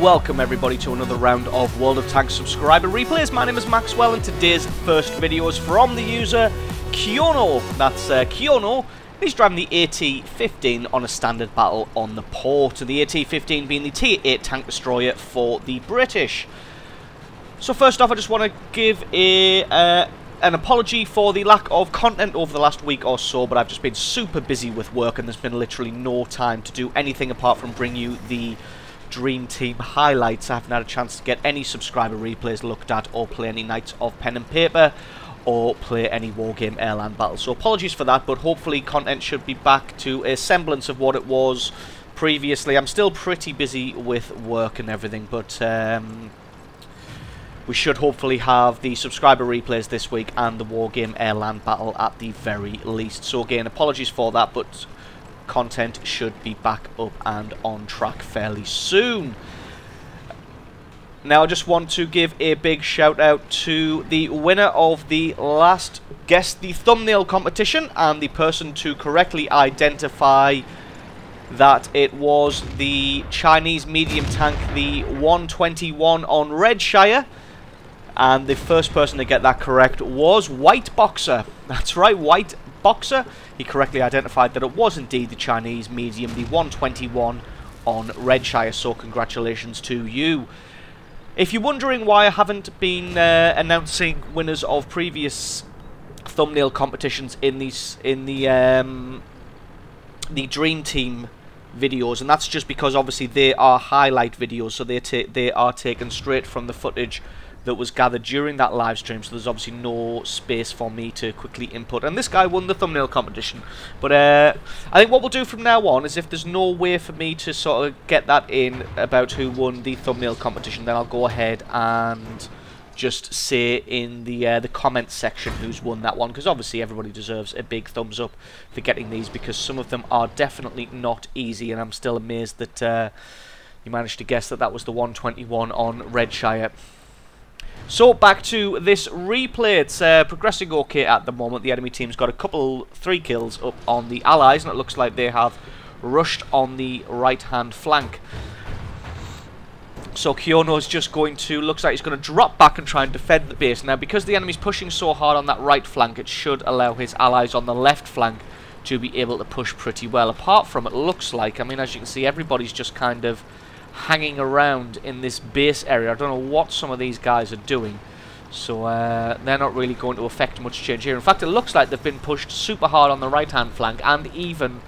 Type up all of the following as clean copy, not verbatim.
welcome everybody to another round of World of Tanks subscriber replays. My name is Maxwell and today's first video is from the user Kiono. That's Kiono. He's driving the AT-15 on a standard battle on the port. The AT-15 being the Tier 8 tank destroyer for the British. So first off, I just want to give an apology for the lack of content over the last week or so, but I've just been super busy with work and there's been literally no time to do anything apart from bring you the Dream Team highlights. I haven't had a chance to get any subscriber replays looked at or play any Knights of Pen and Paper or play any Wargame Airland battles. So apologies for that, but hopefully content should be back to a semblance of what it was previously. I'm still pretty busy with work and everything, but we should hopefully have the subscriber replays this week and the Wargame Airland battle at the very least. So again, apologies for that, but content should be back up and on track fairly soon. Now I just want to give a big shout out to the winner of the last Guess the Thumbnail competition and the person to correctly identify that it was the Chinese medium tank, the 121 on Redshire. And the first person to get that correct was White Boxer. That's right, White Boxer. He correctly identified that it was indeed the Chinese medium, the 121 on Redshire. So congratulations to you. If you're wondering why I haven't been announcing winners of previous thumbnail competitions in the Dream Team videos, and that's just because obviously they are highlight videos, so they are taken straight from the footage that was gathered during that live stream, so there's obviously no space for me to quickly input. And this guy won the thumbnail competition. But I think what we'll do from now on is if there's no way for me to sort of get that in about who won the thumbnail competition, then I'll go ahead and just say in the comments section who's won that one, because obviously everybody deserves a big thumbs up for getting these, because some of them are definitely not easy, and I'm still amazed that you managed to guess that that was the 121 on Redshire. So back to this replay. It's progressing okay at the moment. The enemy team's got three kills up on the Allies, and it looks like they have rushed on the right-hand flank. So Kiono's just going to, looks like he's going to drop back and try and defend the base. Now, because the enemy's pushing so hard on that right flank, it should allow his allies on the left flank to be able to push pretty well. Apart from, it looks like, I mean, as you can see, everybody's just kind of hanging around in this base area. I don't know what some of these guys are doing, so they're not really going to affect much change here. In fact, it looks like they've been pushed super hard on the right hand flank and even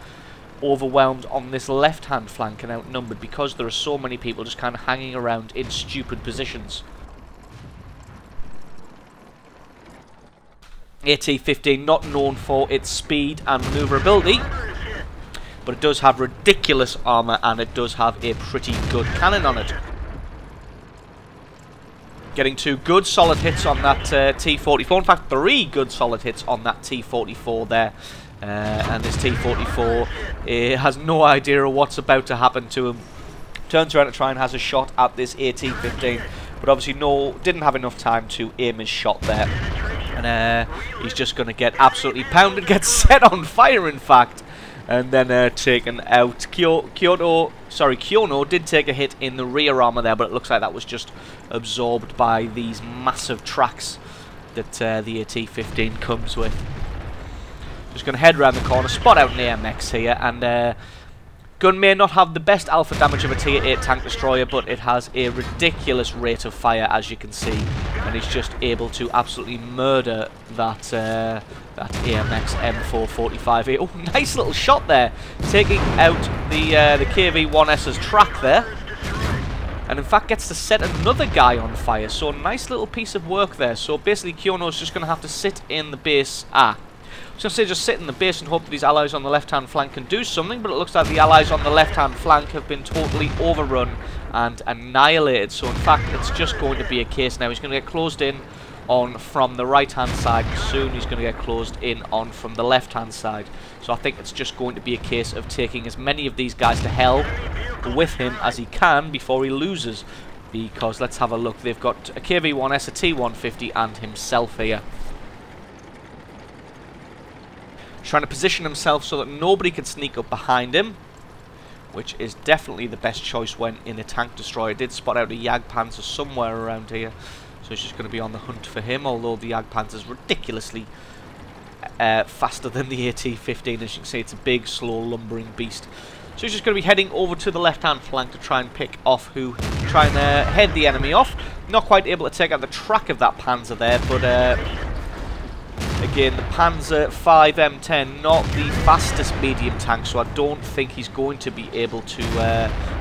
overwhelmed on this left hand flank and outnumbered, because there are so many people just kind of hanging around in stupid positions. AT-15 not known for its speed and maneuverability, but it does have ridiculous armor and it does have a pretty good cannon on it. Getting two good solid hits on that T-44. In fact, three good solid hits on that T-44 there. And this T-44 has no idea what's about to happen to him. Turns around to try and has a shot at this AT-15, but obviously didn't have enough time to aim his shot there. And he's just going to get absolutely pounded, get set on fire in fact. And then taken out. Kiono did take a hit in the rear armor there, but it looks like that was just absorbed by these massive tracks that the AT-15 comes with. Just going to head around the corner, spot out an AMX here, and gun may not have the best alpha damage of a Tier 8 tank destroyer, but it has a ridiculous rate of fire, as you can see, and he's just able to absolutely murder that that AMX M445A. Oh, nice little shot there, taking out the KV-1S's track there, and in fact gets to set another guy on fire. So nice little piece of work there. So basically Kiono's just going to have to sit in the base. I was going to say just sit in the base and hope that these allies on the left-hand flank can do something, but it looks like the allies on the left-hand flank have been totally overrun and annihilated. So in fact, it's just going to be a case now. He's going to get closed in on from the right-hand side, and soon he's going to get closed in on from the left-hand side. So I think it's just going to be a case of taking as many of these guys to hell with him as he can before he loses. Because let's have a look. They've got a KV-1S, a T-150, and himself here. Trying to position himself so that nobody can sneak up behind him. which is definitely the best choice when in a tank destroyer. I did spot out a Jagdpanzer somewhere around here, so he's just going to be on the hunt for him, although the Jagdpanzer is ridiculously faster than the AT-15. As you can see, it's a big, slow, lumbering beast. So he's just going to be heading over to the left-hand flank to try and pick off try and head the enemy off. Not quite able to take out the track of that Panzer there, but again, the Panzer 5 M10, not the fastest medium tank, so I don't think he's going to be able to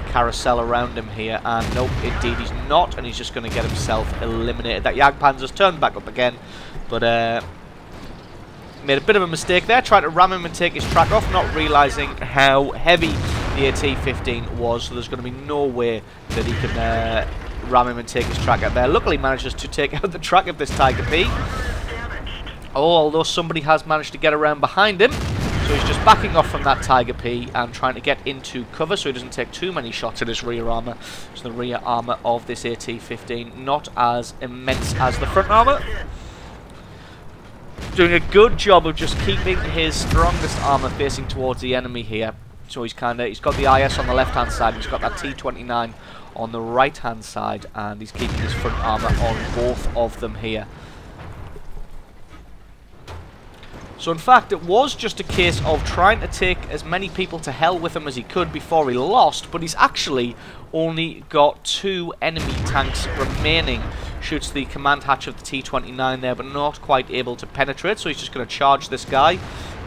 carousel around him here. And nope, indeed he's not, and he's just going to get himself eliminated. That Jagdpanzer's turned back up again, but made a bit of a mistake there, tried to ram him and take his track off, not realising how heavy the AT-15 was, so there's going to be no way that he can ram him and take his track out there. Luckily manages to take out the track of this Tiger P. Oh, although somebody has managed to get around behind him, so he's just backing off from that Tiger P and trying to get into cover so he doesn't take too many shots at his rear armour. So the rear armour of this AT-15 not as immense as the front armour. Doing a good job of just keeping his strongest armour facing towards the enemy here. So he's got the IS on the left hand side, he's got that T29 on the right hand side, and he's keeping his front armour on both of them here. So in fact, it was just a case of trying to take as many people to hell with him as he could before he lost, but he's actually only got 2 enemy tanks remaining. Shoots the command hatch of the T29 there, but not quite able to penetrate, so he's just going to charge this guy,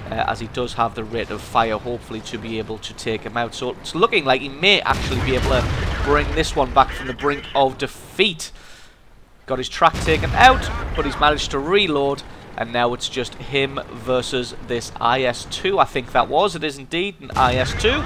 as he does have the rate of fire, hopefully, to be able to take him out. So it's looking like he may actually be able to bring this one back from the brink of defeat. Got his track taken out, but he's managed to reload, and now it's just him versus this IS-2, I think that was. It is indeed an IS-2.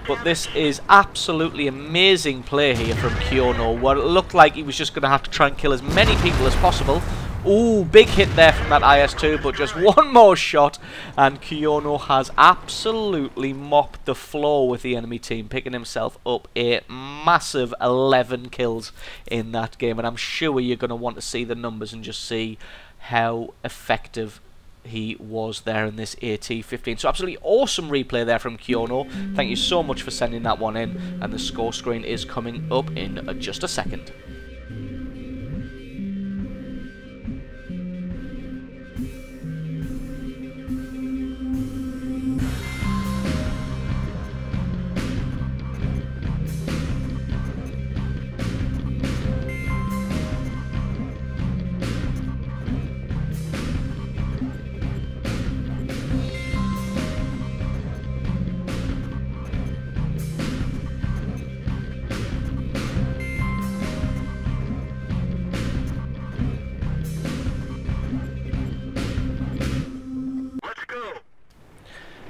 But this is absolutely amazing play here from Kiono, where it looked like he was just going to have to try and kill as many people as possible. Ooh, big hit there from that IS-2, but just one more shot, and Kiono has absolutely mopped the floor with the enemy team, picking himself up a massive 11 kills in that game. And I'm sure you're going to want to see the numbers and just see how effective he was there in this AT-15. So absolutely awesome replay there from Kiono. Thank you so much for sending that one in, and the score screen is coming up in just a second.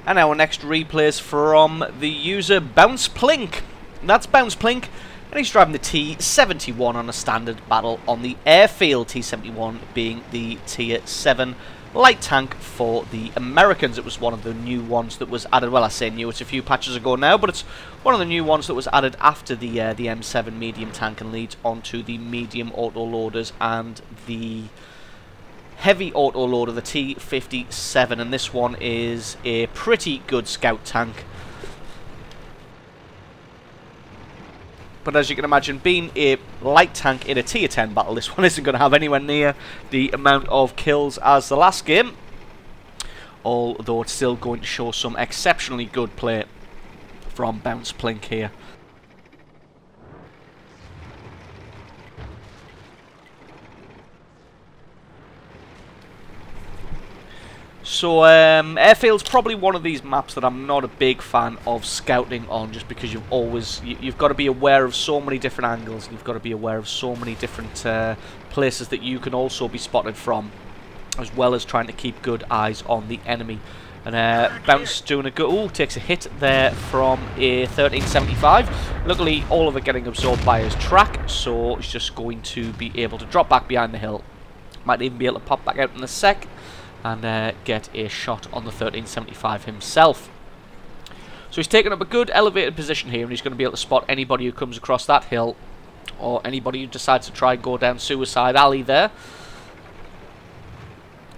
And our next replay is from the user Bounce Plink. That's Bounce Plink, and he's driving the T-71 on a standard battle on the Airfield, T-71 being the Tier 7 light tank for the Americans. It was one of the new ones that was added. Well, I say new, it's a few patches ago now, but it's one of the new ones that was added after the M7 medium tank and leads onto the medium autoloaders and the heavy autoloader, the T-57, and this one is a pretty good scout tank. But as you can imagine, being a light tank in a Tier 10 battle, this one isn't going to have anywhere near the amount of kills as the last game, although it's still going to show some exceptionally good play from Bounce Plink here. So Airfield's probably one of these maps that I'm not a big fan of scouting on, just because you've got to be aware of so many different angles, and you've got to be aware of so many different places that you can also be spotted from, as well as trying to keep good eyes on the enemy. And Bounce doing a good... Ooh, takes a hit there from a 1375. Luckily, all of it getting absorbed by his track, so he's just going to be able to drop back behind the hill. Might even be able to pop back out in a sec and get a shot on the 1375 himself. So he's taken up a good elevated position here, and he's going to be able to spot anybody who comes across that hill, or anybody who decides to try and go down Suicide Alley there.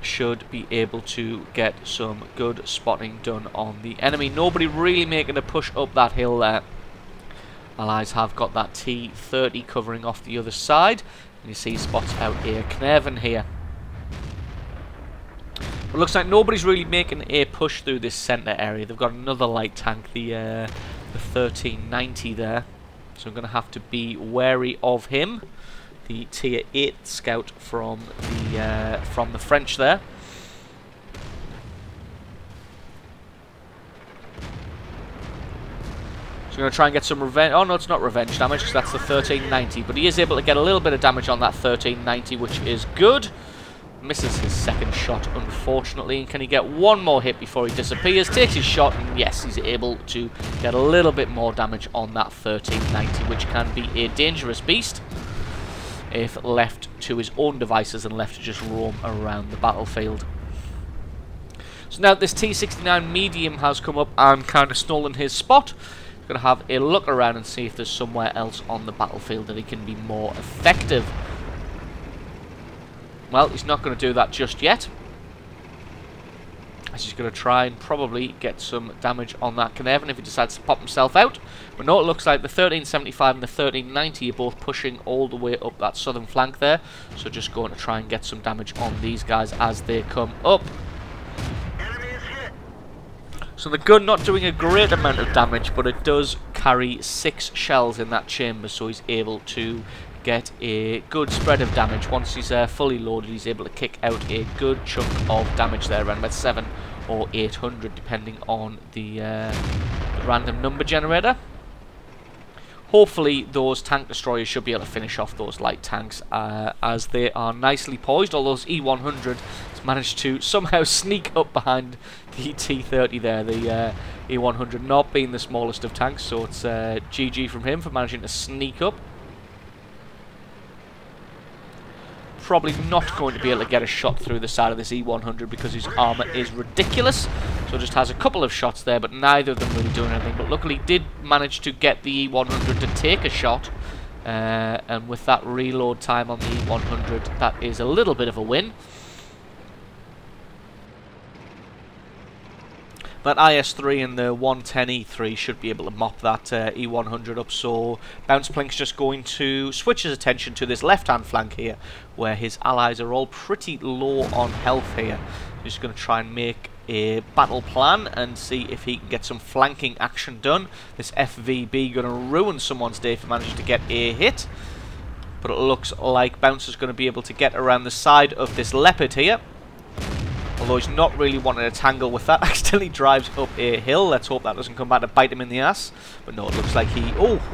should be able to get some good spotting done on the enemy. Nobody really making a push up that hill there. Allies have got that T-30 covering off the other side. And you see spots out here. Knerven here. It looks like nobody's really making a push through this centre area. They've got another light tank, the 1390 there. So I'm going to have to be wary of him. The tier 8 scout from the French there. So I'm going to try and get some revenge. Oh no, it's not revenge damage because that's the 1390. But he is able to get a little bit of damage on that 1390, which is good. Misses his second shot, unfortunately. And can he get one more hit before he disappears? Takes his shot, and yes, he's able to get a little bit more damage on that 1390, which can be a dangerous beast if left to his own devices and left to just roam around the battlefield. So now this T69 medium has come up and kind of stolen his spot. He's going to have a look around and see if there's somewhere else on the battlefield that he can be more effective. Well, he's not going to do that just yet. He's going to try and probably get some damage on that Knerven if he decides to pop himself out. But no, it looks like the 1375 and the 1390 are both pushing all the way up that southern flank there. So just going to try and get some damage on these guys as they come up. So the gun not doing a great amount of damage, but it does carry 6 shells in that chamber, so he's able to get a good spread of damage. Once he's fully loaded, he's able to kick out a good chunk of damage there, around about 700 or 800 depending on the random number generator. Hopefully those tank destroyers should be able to finish off those light tanks as they are nicely poised. All those E100 has managed to somehow sneak up behind the T30 there. The E100 not being the smallest of tanks, so it's GG from him for managing to sneak up. Probably not going to be able to get a shot through the side of this E100 because his armour is ridiculous. So just has a couple of shots there, but neither of them really doing anything. But luckily did manage to get the E100 to take a shot. And with that reload time on the E100, that is a little bit of a win. That IS-3 and the 110E3 should be able to mop that E100 up, so Bounce Plink's just going to switch his attention to this left-hand flank here, where his allies are all pretty low on health here. He's just going to try and make a battle plan and see if he can get some flanking action done. This FVB going to ruin someone's day for managing to get a hit, but it looks like Bounce is going to be able to get around the side of this Leopard here. Although he's not really wanting to tangle with that, accidentally drives up a hill. Let's hope that doesn't come back to bite him in the ass. But no, it looks like he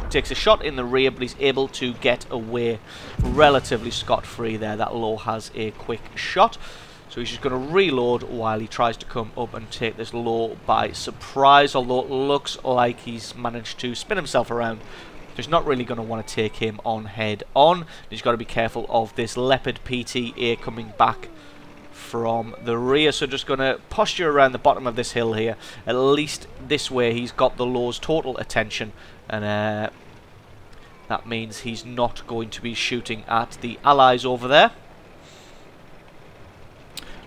takes a shot in the rear, but he's able to get away relatively scot-free there. That low has a quick shot. So he's just going to reload while he tries to come up and take this low by surprise. Although it looks like he's managed to spin himself around. He's not really going to want to take him on head on. He's got to be careful of this Leopard PTA coming back from the rear, so just going to posture around the bottom of this hill here. At least this way he's got the low's total attention, and that means he's not going to be shooting at the allies over there.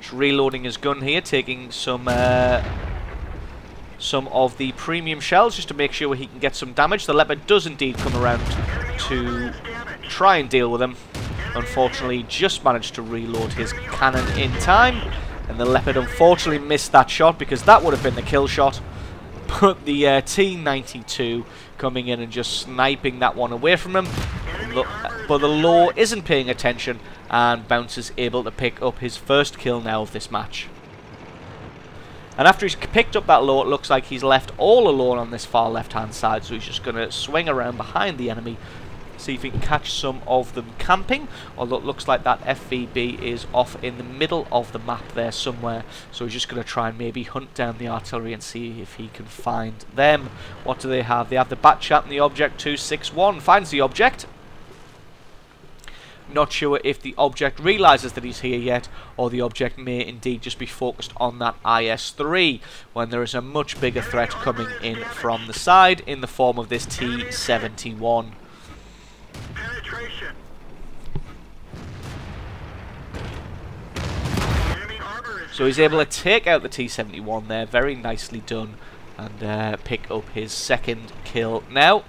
Just reloading his gun here, taking some of the premium shells just to make sure he can get some damage. The Leopard does indeed come around to try and deal with him. Unfortunately, just managed to reload his cannon in time, and the Leopard unfortunately missed that shot because that would have been the kill shot. But the T-92 coming in and just sniping that one away from him. But the low isn't paying attention, and Bounce is able to pick up his first kill now of this match. And after he's picked up that low, it looks like he's left all alone on this far left-hand side, so he's just going to swing around behind the enemy, see if he can catch some of them camping, although it looks like that FVB is off in the middle of the map there somewhere, so he's just going to try and maybe hunt down the artillery and see if he can find them. What do they have? They have the Batchat and the Object 261. Finds the object. Not sure if the object realises that he's here yet, or the object may indeed just be focused on that IS-3 when there is a much bigger threat coming in from the side in the form of this T-71. Penetration. Enemy So he's able to take out the T-71 there, very nicely done, and pick up his second kill now.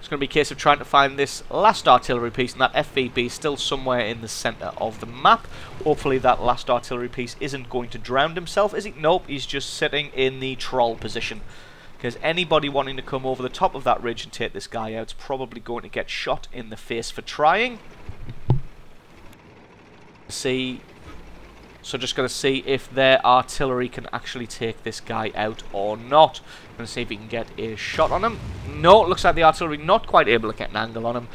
It's going to be a case of trying to find this last artillery piece, and that FVB still somewhere in the centre of the map. Hopefully that last artillery piece isn't going to drown himself, is he? Nope, he's just sitting in the troll position. Because anybody wanting to come over the top of that ridge and take this guy out is probably going to get shot in the face for trying. So just going to see if their artillery can actually take this guy out or not. Going to see if he can get a shot on him. No, it looks like the artillery not quite able to get an angle on him.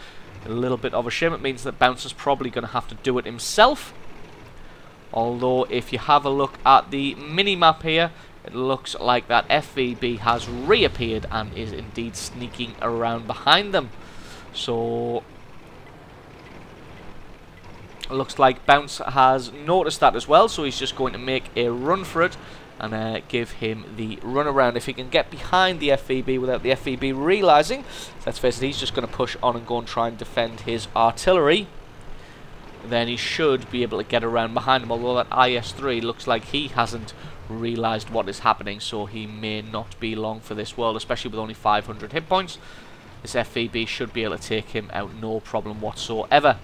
A little bit of a shame. It means that Bouncer's probably going to have to do it himself. Although, if you have a look at the mini-map here, it looks like that FVB has reappeared and is indeed sneaking around behind them. So it looks like Bounce has noticed that as well, so he's just going to make a run for it and give him the run around. If he can get behind the FVB without the FVB realising, let's face it, he's just going to push on and go and try and defend his artillery. Then he should be able to get around behind him, although that IS-3 looks like he hasn't realised what is happening, so he may not be long for this world, especially with only 500 hit points. This FVB should be able to take him out no problem whatsoever.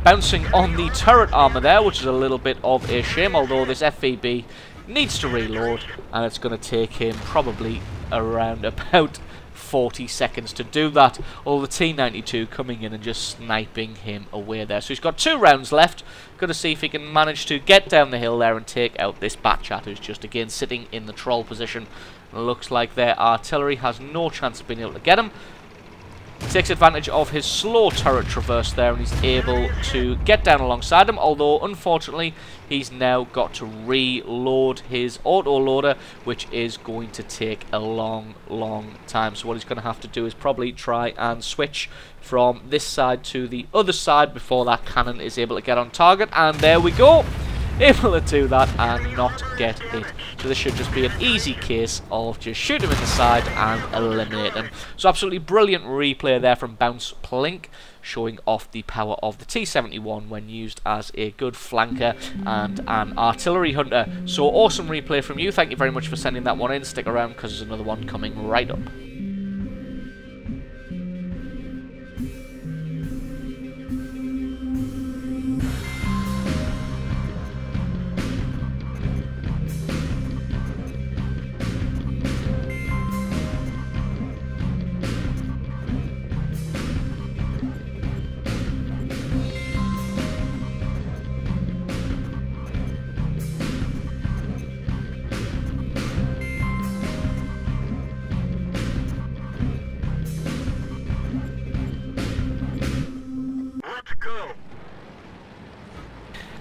Bouncing on the turret armor there, which is a little bit of a shame, although this FVB needs to reload, and it's going to take him probably around about 40 seconds to do that. All the T-92 coming in and just sniping him away there. So he's got 2 rounds left. Got to see if he can manage to get down the hill there and take out this Batchat, who's just again sitting in the troll position. And it looks like their artillery has no chance of being able to get him. Takes advantage of his slow turret traverse there, and he's able to get down alongside him, although unfortunately he's now got to reload his auto-loader, which is going to take a long time. So what he's going to have to do is probably try and switch from this side to the other side before that cannon is able to get on target, and there we go! Able to do that and not get hit. So this should just be an easy case of just shoot him in the side and eliminate him. So absolutely brilliant replay there from Bounce Plink, showing off the power of the T-71 when used as a good flanker and an artillery hunter. So awesome replay from you. Thank you very much for sending that one in. Stick around because there's another one coming right up.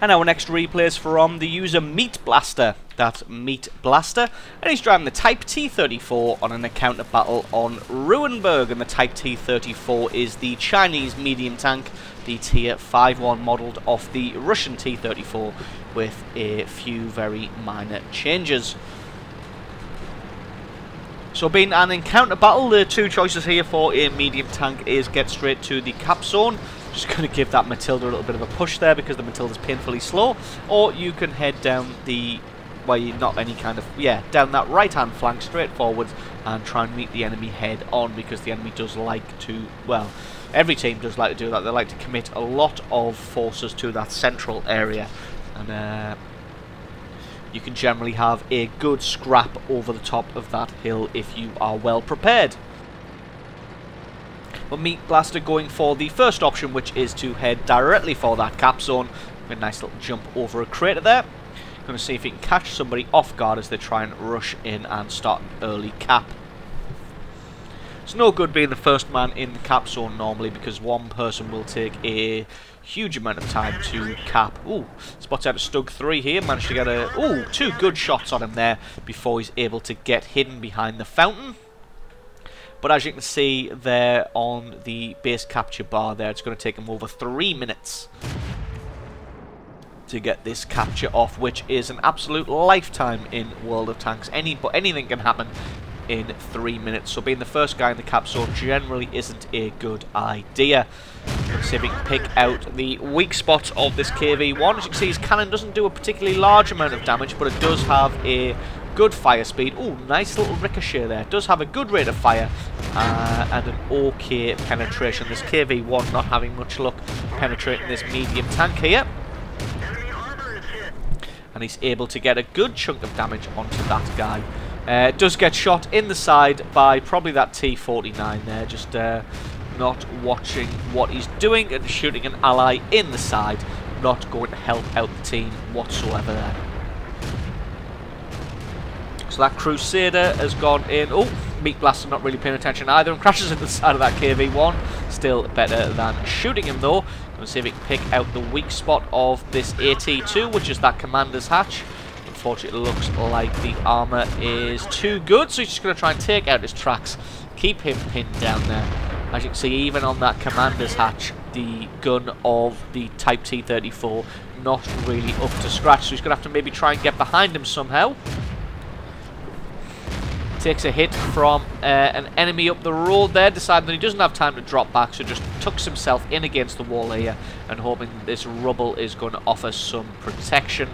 And our next replay is from the user Meat Blaster. That's Meat Blaster. And he's driving the Type T-34 on an encounter battle on Ruinberg. And the Type T-34 is the Chinese medium tank, the Tier 5-1 modelled off the Russian T-34 with a few very minor changes. So being an encounter battle, the 2 choices here for a medium tank is get straight to the cap zone. Just going to give that Matilda a little bit of a push there because the Matilda's painfully slow. Or you can head down the, well, not any kind of, yeah, down that right-hand flank straight forwards and try and meet the enemy head on, because the enemy does like to, well, every team does like to do that. They like to commit a lot of forces to that central area. And you can generally have a good scrap over the top of that hill if you are well prepared. But Meat Blaster going for the first option, which is to head directly for that cap zone. A nice little jump over a crater there. Going to see if he can catch somebody off guard as they try and rush in and start an early cap. It's no good being the first man in the cap zone normally, because one person will take a huge amount of time to cap. Ooh, spots out a Stug 3 here. Managed to get a, ooh, 2 good shots on him there before he's able to get hidden behind the fountain. But as you can see there on the base capture bar there, it's going to take him over 3 minutes to get this capture off, which is an absolute lifetime in World of Tanks. Anything can happen in 3 minutes, so being the first guy in the cap zone generally isn't a good idea. See if we can pick out the weak spots of this KV-1. As you can see, his cannon doesn't do a particularly large amount of damage, but it does have a good fire speed. Oh, nice little ricochet there. It does have a good rate of fire and an okay penetration. This KV-1 not having much luck penetrating this medium tank here. And he's able to get a good chunk of damage onto that guy. Does get shot in the side by probably that T-49 there, just not watching what he's doing and shooting an ally in the side, not going to help out the team whatsoever there. So that Crusader has gone in. Oh, Meat Blaster not really paying attention either and crashes into the side of that KV-1. Still better than shooting him though. Going to see if we can pick out the weak spot of this AT-2, which is that Commander's hatch. Unfortunately, it looks like the armour is too good, so he's just going to try and take out his tracks, keep him pinned down there. As you can see, even on that Commander's hatch, the gun of the Type T-34 not really up to scratch, so he's going to have to maybe try and get behind him somehow. Takes a hit from an enemy up the road there, deciding that he doesn't have time to drop back, so just tucks himself in against the wall here and hoping this rubble is going to offer some protection.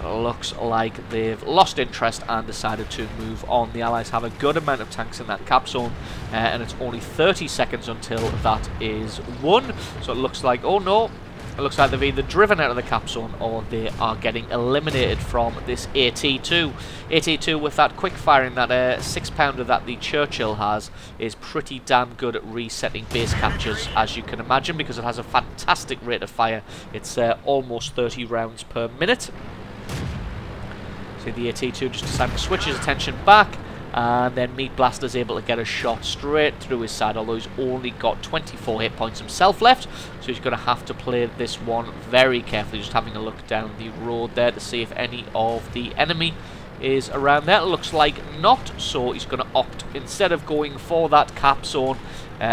Looks like they've lost interest and decided to move on. The Allies have a good amount of tanks in that cap zone, and it's only 30 seconds until that is won. So it looks like, oh no, it looks like they've either driven out of the cap zone or they are getting eliminated from this AT-2. AT-2 with that quick firing, that 6-pounder that the Churchill has, is pretty damn good at resetting base captures, as you can imagine, because it has a fantastic rate of fire. It's almost 30 rounds per minute. See the AT-2 just decided to switch his attention back, and then Meat Blaster's able to get a shot straight through his side, although he's only got 24 hit points himself left, so he's going to have to play this one very carefully, just having a look down the road there to see if any of the enemy is around there. It looks like not, so he's going to opt, instead of going for that cap zone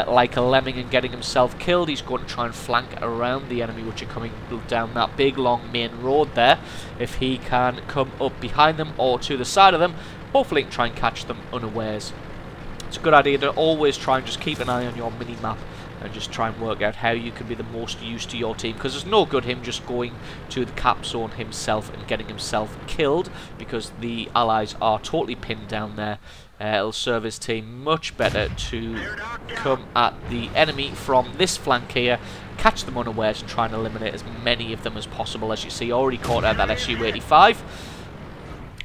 like a lemming and getting himself killed, he's going to try and flank around the enemy which are coming down that big long main road there. If he can come up behind them or to the side of them, hopefully he can try and catch them unawares. It's a good idea to always try and just keep an eye on your mini-map and just try and work out how you can be the most use to your team, because there's no good him just going to the cap zone himself and getting himself killed, because the Allies are totally pinned down there. It'll serve his team much better to come at the enemy from this flank here, catch them unawares and try and eliminate as many of them as possible. As you see, already caught out that Su-85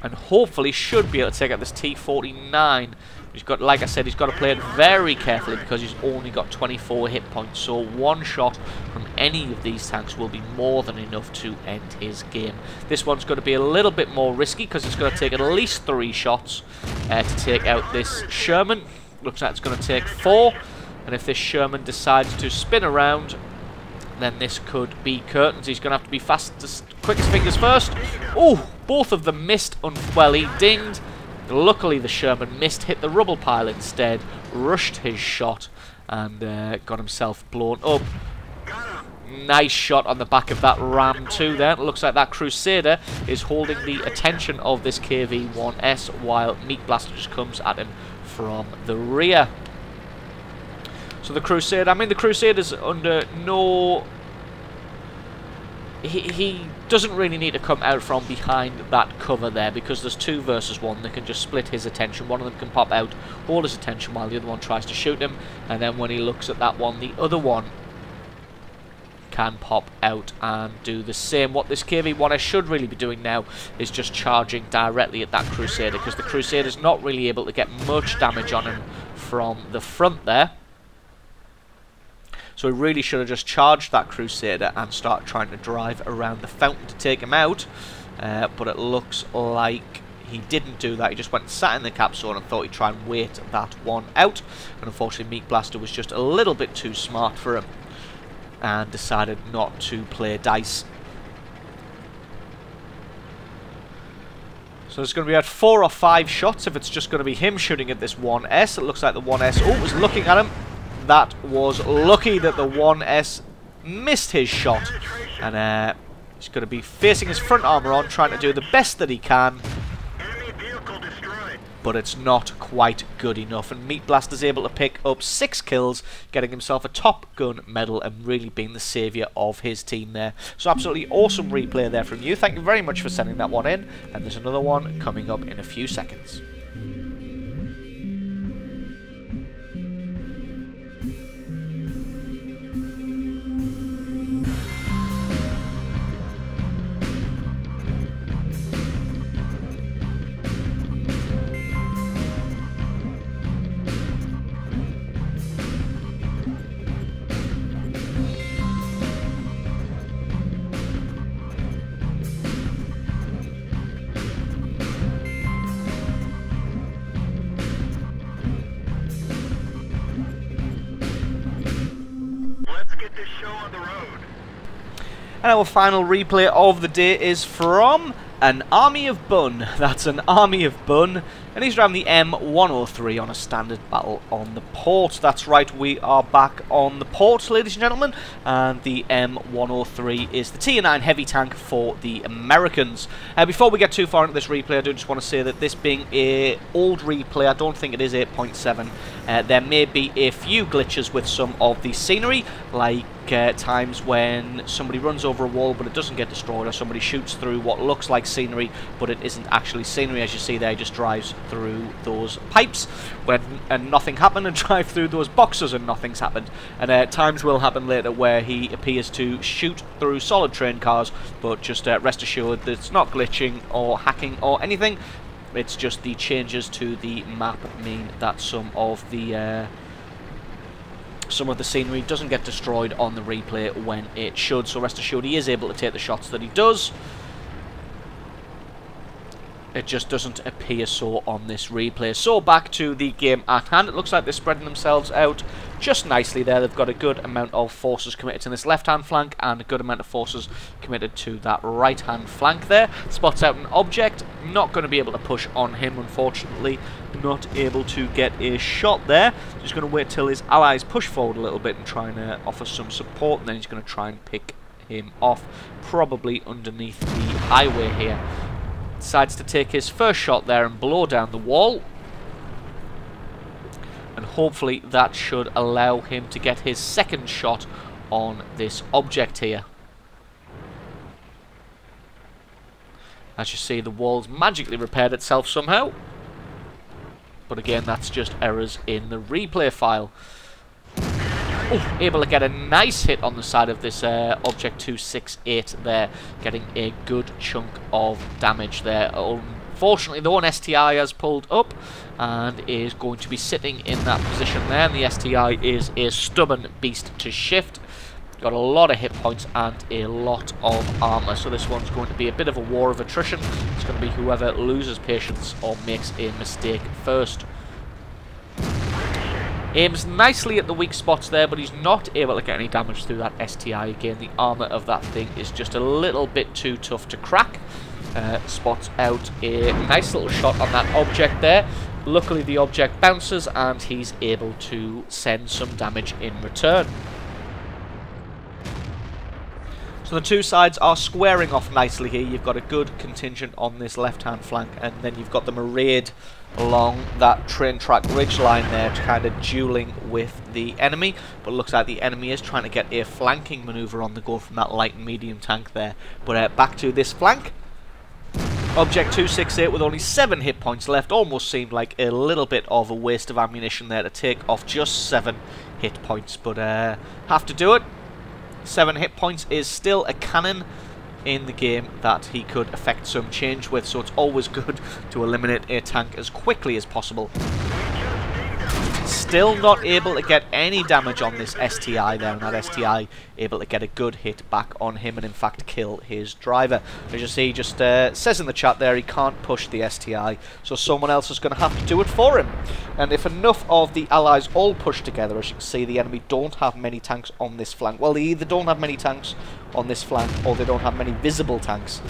and hopefully should be able to take out this T-49. He's got, like I said, he's got to play it very carefully because he's only got 24 hit points, so one shot from any of these tanks will be more than enough to end his game. This one's going to be a little bit more risky because it's going to take at least 3 shots to take out this Sherman. Looks like it's going to take 4, and if this Sherman decides to spin around, then this could be curtains. He's going to have to be fastest, quickest fingers first. Oh, both of them missed. Well, he dinged. Luckily, the Sherman missed, hit the rubble pile instead, rushed his shot, and got himself blown up. Nice shot on the back of that Ram too there. It looks like that Crusader is holding the attention of this KV-1S, while Meat Blaster just comes at him from the rear. So the Crusader, I mean, the Crusader's under no... He doesn't really need to come out from behind that cover there, because there's 2 versus 1. They can just split his attention. One of them can pop out, hold his attention while the other one tries to shoot him, and then when he looks at that one, the other one can pop out and do the same. What this KV-1S should really be doing now is just charging directly at that Crusader, because the Crusader's not really able to get much damage on him from the front there. So he really should have just charged that Crusader and start trying to drive around the fountain to take him out. But it looks like he didn't do that. He just went and sat in the cap zone and thought he'd try and wait that one out. And unfortunately, Meat Blaster was just a little bit too smart for him and decided not to play dice. So there's going to be about 4 or 5 shots if it's just going to be him shooting at this 1S. It looks like the 1S, was looking at him. That was lucky that the 1S missed his shot, and he's going to be facing his front armor on, trying to do the best that he can. but it's not quite good enough. And Meat Blaster's able to pick up 6 kills, getting himself a Top Gun medal and really being the saviour of his team there. So absolutely awesome replay there from you. Thank you very much for sending that one in, and there's another one coming up in a few seconds. And our final replay of the day is from an Army of Bun. That's an Army of Bun. And he's driving the M103 on a standard battle on the port. That's right, we are back on the port, ladies and gentlemen. And the M103 is the Tier 9 heavy tank for the Americans. Before we get too far into this replay, I do just want to say that this being an old replay, I don't think it is 8.7. There may be a few glitches with some of the scenery, like times when somebody runs over a wall but it doesn't get destroyed, or somebody shoots through what looks like scenery but it isn't actually scenery. As you see there, he just drives through those pipes and nothing happened, and drive through those boxes and nothing's happened. And times will happen later where he appears to shoot through solid train cars, but just rest assured that it's not glitching or hacking or anything. It's just the changes to the map mean that some of the scenery doesn't get destroyed on the replay when it should. So rest assured he is able to take the shots that he does. It just doesn't appear so on this replay. So back to the game at hand. It looks like they're spreading themselves out just nicely there. They've got a good amount of forces committed to this left-hand flank and a good amount of forces committed to that right-hand flank there. Spots out an object. Not going to be able to push on him, unfortunately. Not able to get a shot there. Just going to wait till his allies push forward a little bit and try and offer some support. And then he's going to try and pick him off, probably underneath the highway here. Decides to take his first shot there and blow down the wall. And hopefully that should allow him to get his second shot on this object here. As you see, the wall's magically repaired itself somehow. But again, that's just errors in the replay file. Oh, able to get a nice hit on the side of this Object 268 there, getting a good chunk of damage there. Unfortunately, the one STI has pulled up and is going to be sitting in that position there. And the STI is a stubborn beast to shift. Got a lot of hit points and a lot of armor, so this one's going to be a bit of a war of attrition. It's going to be whoever loses patience or makes a mistake first. Aims nicely at the weak spots there, but he's not able to get any damage through that STI. Again, the armor of that thing is just a little bit too tough to crack. Spots out a nice little shot on that object there. Luckily, the object bounces and he's able to send some damage in return. So the two sides are squaring off nicely here. You've got a good contingent on this left-hand flank, and then you've got them arrayed along that train track ridge line there, kind of dueling with the enemy. But it looks like the enemy is trying to get a flanking maneuver on the go from that light and medium tank there. But back to this flank. Object 268 with only 7 hit points left. Almost seemed like a little bit of a waste of ammunition there to take off just 7 hit points. But have to do it. 7 hit points is still a cannon in the game that he could affect some change with, so it's always good to eliminate a tank as quickly as possible. Still not able to get any damage on this STI there, and that STI able to get a good hit back on him and in fact kill his driver. As you see, he just says in the chat there he can't push the STI, so someone else is going to have to do it for him. And if enough of the allies all push together, as you can see, the enemy don't have many tanks on this flank. Well, they either don't have many tanks on this flank or they don't have many visible tanks.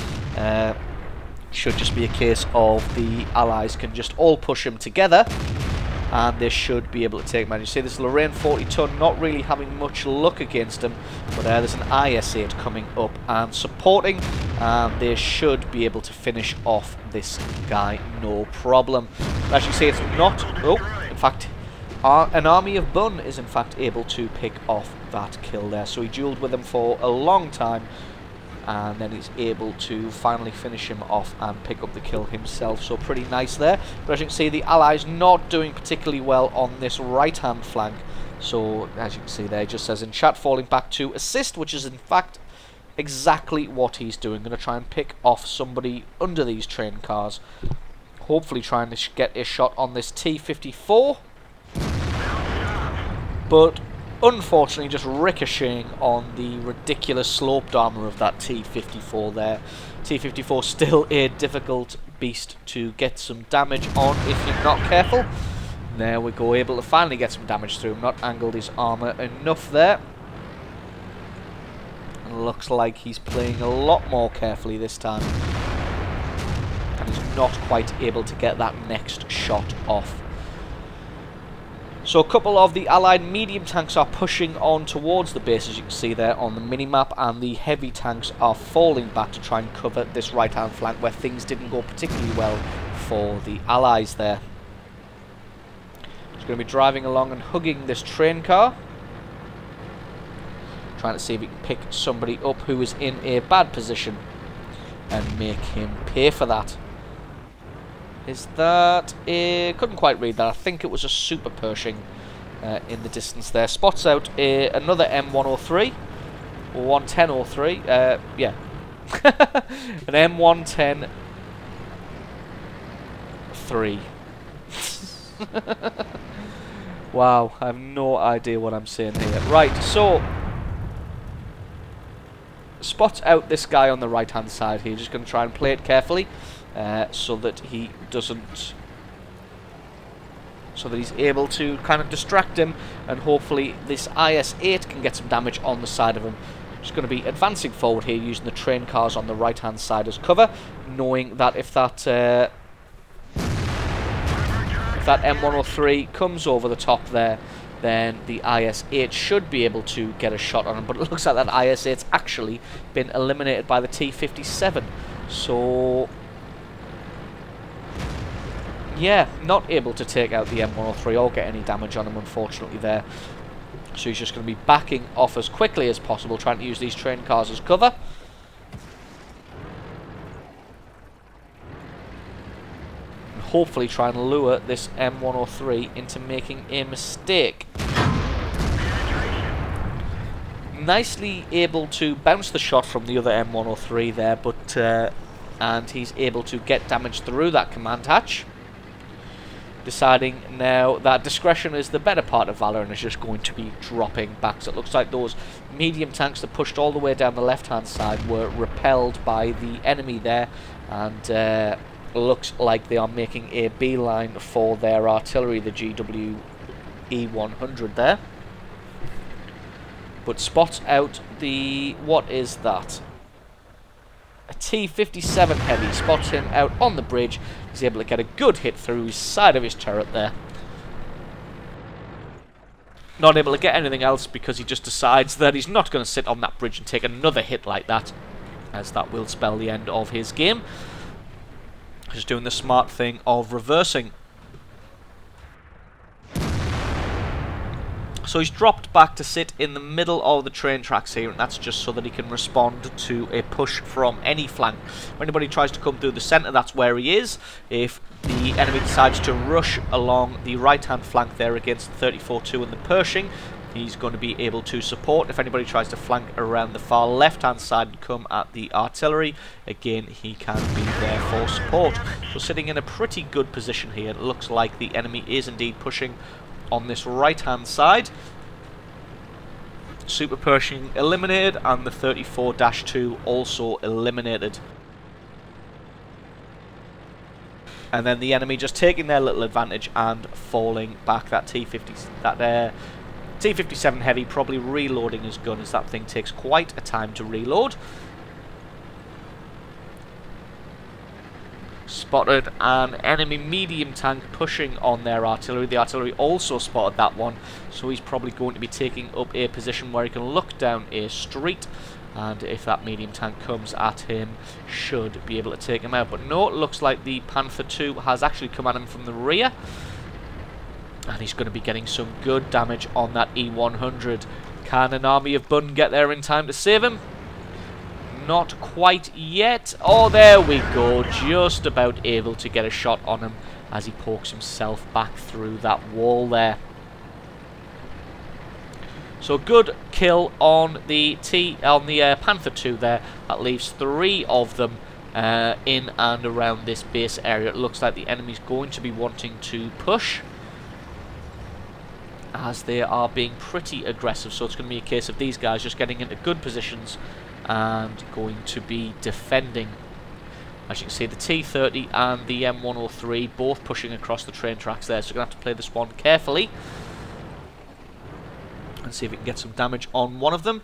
Should just be a case of the allies can just all push him together and they should be able to take man. You see this Lorraine 40 ton not really having much luck against him, but there's an IS-8 coming up and supporting, and they should be able to finish off this guy no problem. As you see, it's not, in fact, an army of Bun is in fact able to pick off that kill there. So he duelled with him for a long time, and then he's able to finally finish him off and pick up the kill himself. So pretty nice there. But as you can see, the Allies not doing particularly well on this right-hand flank. So as you can see there, it just says in chat, falling back to assist, which is in fact exactly what he's doing. Going to try and pick off somebody under these train cars. Hopefully trying to get a shot on this T-54. But unfortunately just ricocheting on the ridiculous sloped armour of that T-54 there. T-54 still a difficult beast to get some damage on if you're not careful. There we go, able to finally get some damage through him. Not angled his armour enough there. And looks like he's playing a lot more carefully this time. And he's not quite able to get that next shot off. So a couple of the Allied medium tanks are pushing on towards the base, as you can see there on the mini-map, and the heavy tanks are falling back to try and cover this right-hand flank where things didn't go particularly well for the Allies there. He's going to be driving along and hugging this train car, trying to see if he can pick somebody up who is in a bad position and make him pay for that. Is that a... couldn't quite read that. I think it was a Super Pershing in the distance there. Spots out another M103. Or 11003. Yeah. An M110 3. Wow, I have no idea what I'm saying here. Right, so... spots out this guy on the right-hand side here. Just going to try and play it carefully. So that he doesn't, so that he's able to kind of distract him, and hopefully this IS-8 can get some damage on the side of him. Just going to be advancing forward here using the train cars on the right hand side as cover, knowing that if that M103 comes over the top there, then the IS-8 should be able to get a shot on him. But it looks like that IS-8's actually been eliminated by the T-57. So yeah, not able to take out the M103 or get any damage on him, unfortunately, there. So he's just going to be backing off as quickly as possible, trying to use these train cars as cover. And hopefully try and lure this M103 into making a mistake. Nicely able to bounce the shot from the other M103 there, but and he's able to get damage through that command hatch. Deciding now that discretion is the better part of valor and is just going to be dropping back. So it looks like those medium tanks that pushed all the way down the left-hand side were repelled by the enemy there, and looks like they are making a beeline for their artillery, the GWE-100 there. But spots out the... what is that? A T-57 heavy. Spots him out on the bridge. He's able to get a good hit through his side of his turret there. Not able to get anything else because he just decides that he's not going to sit on that bridge and take another hit like that, as that will spell the end of his game. Just doing the smart thing of reversing. So he's dropped back to sit in the middle of the train tracks here, and that's just so that he can respond to a push from any flank. If anybody tries to come through the centre, that's where he is. If the enemy decides to rush along the right-hand flank there against the 34-2 and the Pershing, he's going to be able to support. If anybody tries to flank around the far left-hand side and come at the artillery, again, he can be there for support. So sitting in a pretty good position here. It looks like the enemy is indeed pushing on this right-hand side. Super Pershing eliminated, and the 34-2 also eliminated. And then the enemy just taking their little advantage and falling back. That T-57 heavy probably reloading his gun, as that thing takes quite a time to reload. spotted an enemy medium tank pushing on their artillery. The artillery also spotted that one, so he's probably going to be taking up a position where he can look down a street, and if that medium tank comes at him, should be able to take him out. But no, it looks like the Panther II has actually come at him from the rear, and he's going to be getting some good damage on that E100. Can an army of Bun get there in time to save him? Not quite yet. Oh, there we go. Just about able to get a shot on him as he pokes himself back through that wall there. So good kill on the Panther II there. That leaves 3 of them in and around this base area. It looks like the enemy's going to be wanting to push, as they are being pretty aggressive. So it's going to be a case of these guys just getting into good positions and going to be defending. As you can see, the T-30 and the M103 both pushing across the train tracks there, so we're going to have to play this one carefully and see if we can get some damage on one of them.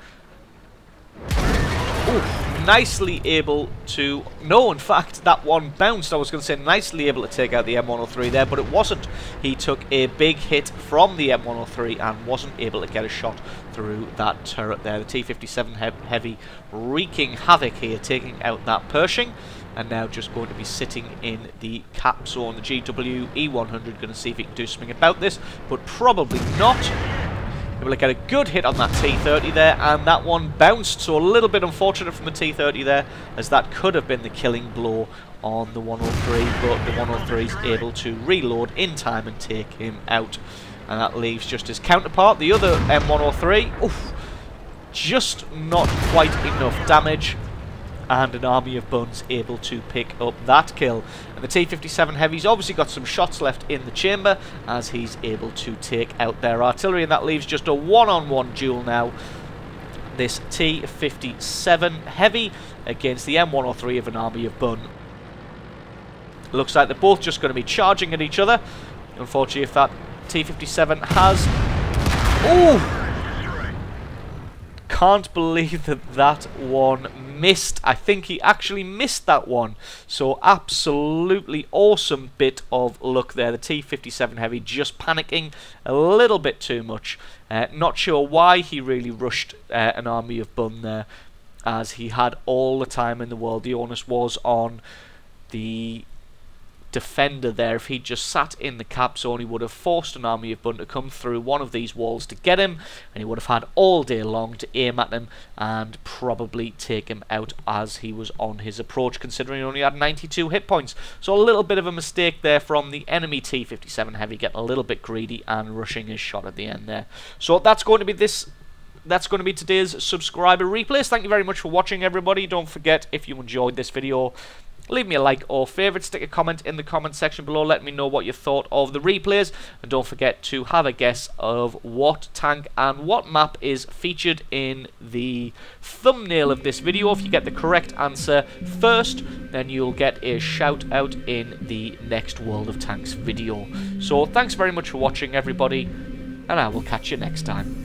Ooh, nicely able to... No, in fact, that one bounced. I was going to say nicely able to take out the M103 there, but it wasn't. He took a big hit from the M103 and wasn't able to get a shot through that turret there. The T-57 Heavy wreaking havoc here, taking out that Pershing, and now just going to be sitting in the cap zone. The GW E100 going to see if he can do something about this, but probably not. Able to get a good hit on that T-30 there, and that one bounced, so a little bit unfortunate from the T-30 there, as that could have been the killing blow on the 103, but the 103 is able to reload in time and take him out. And that leaves just his counterpart, the other M103. Oof, just not quite enough damage, and an army of Buns able to pick up that kill. And the T-57 Heavy's obviously got some shots left in the chamber, as he's able to take out their artillery, and that leaves just a one-on-one duel now. This T-57 Heavy against the M103 of an army of Bun. Looks like they're both just going to be charging at each other. Unfortunately, if that T-57 has... Ooh! Can't believe that one missed. I think he actually missed that one. So absolutely awesome bit of luck there. The T-57 Heavy just panicking a little bit too much. Not sure why he really rushed an army of Bun there, as he had all the time in the world. The onus was on the defender there. If he'd just sat in the cap zone, he would have forced an army of Bun to come through one of these walls to get him, and he would have had all day long to aim at him and probably take him out as he was on his approach, considering he only had 92 hit points. So a little bit of a mistake there from the enemy T-57 Heavy, getting a little bit greedy and rushing his shot at the end there. So that's going to be today's subscriber replays. Thank you very much for watching, everybody. Don't forget, if you enjoyed this video, leave me a like or favourite, stick a comment in the comment section below, let me know what you thought of the replays, and don't forget to have a guess of what tank and what map is featured in the thumbnail of this video. If you get the correct answer first, then you'll get a shout out in the next World of Tanks video. So thanks very much for watching, everybody, and I will catch you next time.